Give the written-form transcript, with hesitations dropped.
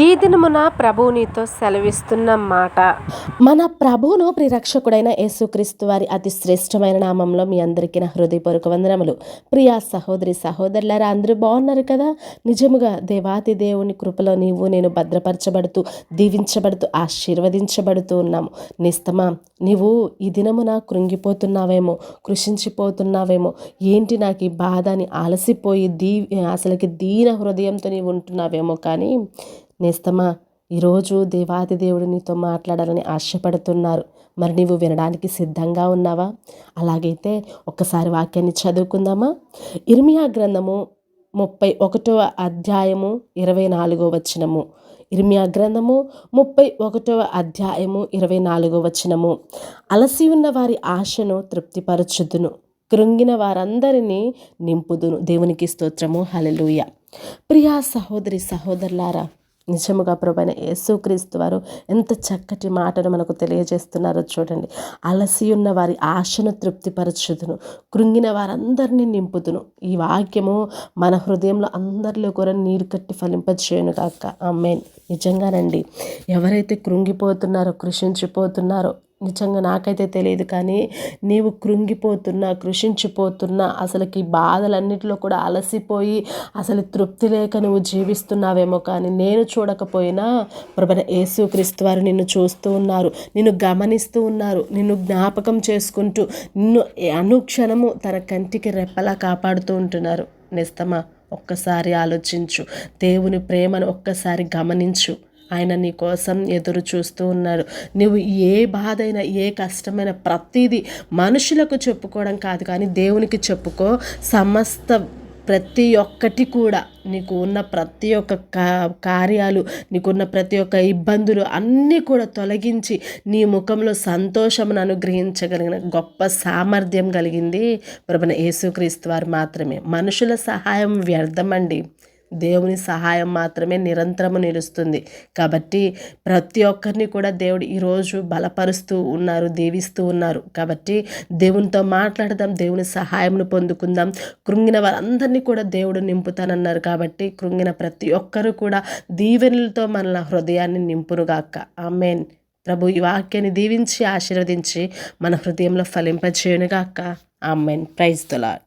ఈ దినమున ప్రభువు నీతో సెలవిస్తున్న మాట. మన ప్రభువును ప్రిరక్షకుడైన యేసుక్రీస్తు వారి అతి శ్రేష్టమైన నామంలో మీ అందరికీ నా హృదయపూర్వక వందనములు. ప్రియా సహోదరి సహోదరులారా, అందరూ బాగున్నారు కదా? నిజముగా దేవాతి దేవుని కృపలో నేను భద్రపరచబడుతూ, దీవించబడుతూ, ఆశీర్వదించబడుతూ ఉన్నాము. నిస్తమా, నీవు ఈ దినమున కృంగిపోతున్నావేమో, కృషించిపోతున్నావేమో, ఏంటి నాకు ఈ బాధ అని అలసిపోయి అసలుకి దీన హృదయంతో నీవు ఉంటున్నావేమో. కానీ నేస్తమా, ఈరోజు దేవాది దేవుడు నీతో మాట్లాడాలని ఆశపడుతున్నారు. మరి నీవు వినడానికి సిద్ధంగా ఉన్నావా? అలాగైతే ఒక్కసారి వాక్యాన్ని చదువుకుందామా? ఇర్మియా గ్రంథము 31వ అధ్యాయము 24వ వచనము. ఇర్మియా గ్రంథము 31వ అధ్యాయము 24వ వచనము. అలసి ఉన్న వారి ఆశను తృప్తిపరచుదును, కృంగిన వారందరినీ నింపుదును. దేవునికి స్తోత్రము. హల్లెలూయా. ప్రియా సహోదరి సహోదరులారా, నిజముగా ప్రభువైన యేసుక్రీస్తు వారు ఎంత చక్కటి మాటను మనకు తెలియజేస్తున్నారో చూడండి. అలసి ఉన్న వారి ఆశను తృప్తిపరచుదును, కృంగిన వారందరినీ నింపుదును. ఈ వాక్యము మన హృదయంలో అందరిలో కూడా నీరు కట్టి ఫలింపచేయును గాక. ఆమేన్. నిజంగానండి, ఎవరైతే కృంగిపోతున్నారో, కృషించిపోతున్నారో, నిజంగా నాకైతే తెలియదు, కానీ నీవు కృంగిపోతున్నా, కృషించిపోతున్నా, అసలుకి ఈ బాధలన్నిటిలో కూడా అలసిపోయి అసలు తృప్తి లేక నువ్వు జీవిస్తున్నావేమో. కానీ నేను చూడకపోయినా ప్రభువైన యేసుక్రీస్తు వారు నిన్ను చూస్తూ ఉన్నారు, నిన్ను గమనిస్తూ ఉన్నారు, నిన్ను జ్ఞాపకం చేసుకుంటూ నిన్ను అనుక్షణము తన కంటికి రెప్పలా కాపాడుతూ ఉంటున్నారు. నిస్తమా, ఒక్కసారి ఆలోచించు. దేవుని ప్రేమను ఒక్కసారి గమనించు. ఆయన నీ కోసం ఎదురు చూస్తూ ఉన్నాడు. నువ్వు ఏ బాధ అయినా, ఏ కష్టమైన ప్రతిదీ మనుషులకు చెప్పుకోవడం కాదు, కానీ దేవునికి చెప్పుకో. ప్రతి ఒక్కటి కూడా, నీకు ఉన్న ప్రతి ఒక్క కార్యాలు, నీకున్న ప్రతి ఒక్క ఇబ్బందులు అన్నీ కూడా తొలగించి నీ ముఖంలో సంతోషమును అనుగ్రహించగలిగిన గొప్ప సామర్థ్యం కలిగింది ప్రభువైన యేసుక్రీస్తు వారు మాత్రమే. మనుషుల సహాయం వ్యర్థమండి, దేవుని సహాయం మాత్రమే నిరంతరము నిలుస్తుంది. కాబట్టి ప్రతి ఒక్కరిని కూడా దేవుడు ఈరోజు బలపరుస్తూ ఉన్నారు, దీవిస్తూ ఉన్నారు. కాబట్టి దేవునితో మాట్లాడదాం, దేవుని సహాయంను పొందుకుందాం. కృంగిన వారందరినీ కూడా దేవుడు నింపుతానన్నారు. కాబట్టి కృంగిన ప్రతి ఒక్కరూ కూడా దీవెనలతో మన హృదయాన్ని నింపునుగాక. ఆమేన్. ప్రభు ఈ వాక్యాన్ని దీవించి ఆశీర్వదించి మన హృదయంలో ఫలింపచేయునుగాక. ఆమేన్. Praise the lord.